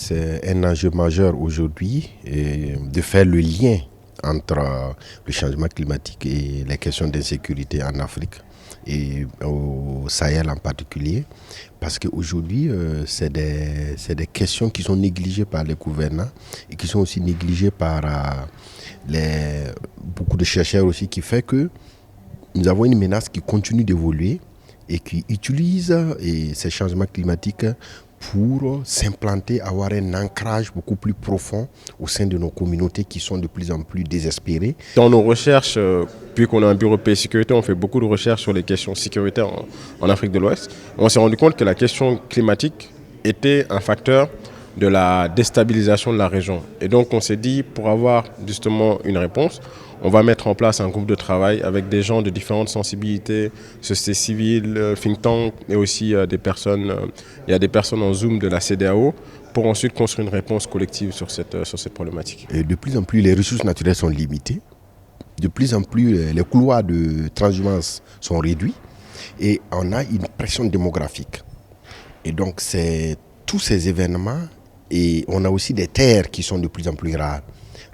c'est un enjeu majeur aujourd'hui de faire le lien entre le changement climatique et les questions d'insécurité en Afrique et au Sahel en particulier. Parce qu'aujourd'hui, c'est des questions qui sont négligées par les gouvernants et qui sont aussi négligées par beaucoup de chercheurs aussi, qui fait que nous avons une menace qui continue d'évoluer et qui utilise ces changements climatiques pour s'implanter, avoir un ancrage beaucoup plus profond au sein de nos communautés qui sont de plus en plus désespérées. Dans nos recherches, puis qu'on a un bureau paix et sécurité, on fait beaucoup de recherches sur les questions sécuritaires en Afrique de l'Ouest. On s'est rendu compte que la question climatique était un facteur de la déstabilisation de la région. Et donc on s'est dit, pour avoir justement une réponse, on va mettre en place un groupe de travail avec des gens de différentes sensibilités, société civile, think tank, et aussi des personnes, il y a des personnes en Zoom de la CEDEAO, pour ensuite construire une réponse collective sur cette problématique. Et de plus en plus, les ressources naturelles sont limitées. De plus en plus, les couloirs de transhumance sont réduits. Et on a une pression démographique. Et donc, c'est tous ces événements. Et on a aussi des terres qui sont de plus en plus rares.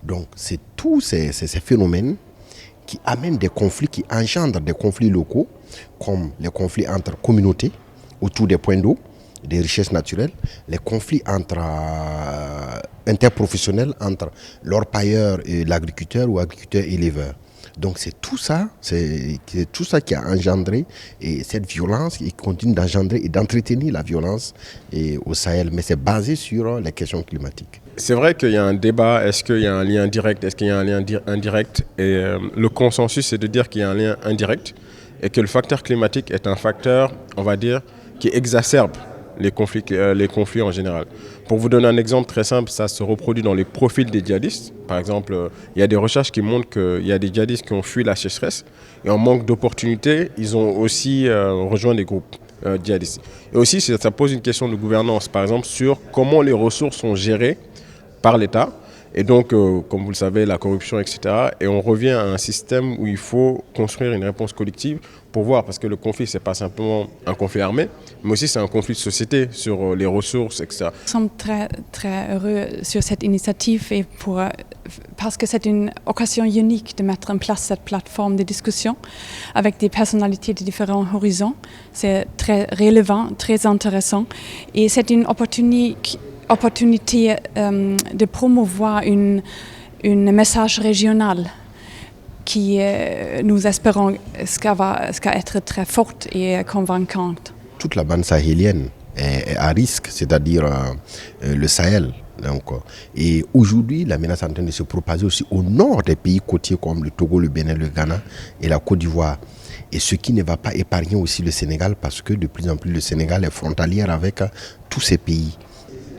Donc, c'est tous ces phénomènes qui amènent des conflits, qui engendrent des conflits locaux, comme les conflits entre communautés autour des points d'eau, des richesses naturelles, les conflits interprofessionnels entre l'orpailleur et l'agriculteur ou agriculteur-éleveur. Donc c'est tout ça qui a engendré et cette violence qui continue d'engendrer et d'entretenir la violence au Sahel. Mais c'est basé sur les questions climatiques. C'est vrai qu'il y a un débat, est-ce qu'il y a un lien direct, est-ce qu'il y a un lien indirect? Et le consensus, c'est de dire qu'il y a un lien indirect et que le facteur climatique est un facteur, on va dire, qui exacerbe les conflits en général. Pour vous donner un exemple très simple, ça se reproduit dans les profils des djihadistes. Par exemple, il y a des recherches qui montrent qu'il y a des djihadistes qui ont fui la sécheresse et en manque d'opportunités, ils ont aussi rejoint des groupes djihadistes. Et aussi, ça pose une question de gouvernance, par exemple, sur comment les ressources sont gérées par l'État. Et donc, comme vous le savez, la corruption, etc. Et on revient à un système où il faut construire une réponse collective pour voir, parce que le conflit, ce n'est pas simplement un conflit armé, mais aussi c'est un conflit de société sur les ressources, etc. Nous sommes très, très heureux sur cette initiative et parce que c'est une occasion unique de mettre en place cette plateforme de discussion avec des personnalités de différents horizons. C'est très relevant, très intéressant et c'est une opportunité de promouvoir un message régional qui, nous espérons, va être très forte et convaincante. Toute la bande sahélienne est à risque, c'est-à-dire le Sahel. Donc, et aujourd'hui, la menace est en train de se propager aussi au nord des pays côtiers comme le Togo, le Bénin, le Ghana et la Côte d'Ivoire. Et ce qui ne va pas épargner aussi le Sénégal parce que de plus en plus le Sénégal est frontalier avec tous ces pays.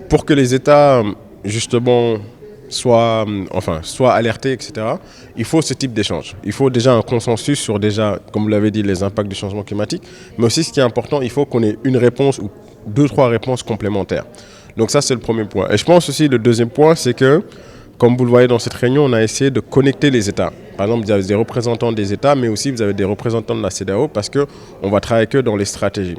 Pour que les États, justement, soient alertés, etc., il faut ce type d'échange. Il faut déjà un consensus sur, comme vous l'avez dit, les impacts du changement climatique. Mais aussi, ce qui est important, il faut qu'on ait une réponse ou 2-3 réponses complémentaires. Donc ça, c'est le premier point. Et je pense aussi, le deuxième point, c'est que, comme vous le voyez dans cette réunion, on a essayé de connecter les États. Par exemple, vous avez des représentants des États, mais aussi vous avez des représentants de la CEDEAO parce qu'on va travailler avec eux dans les stratégies.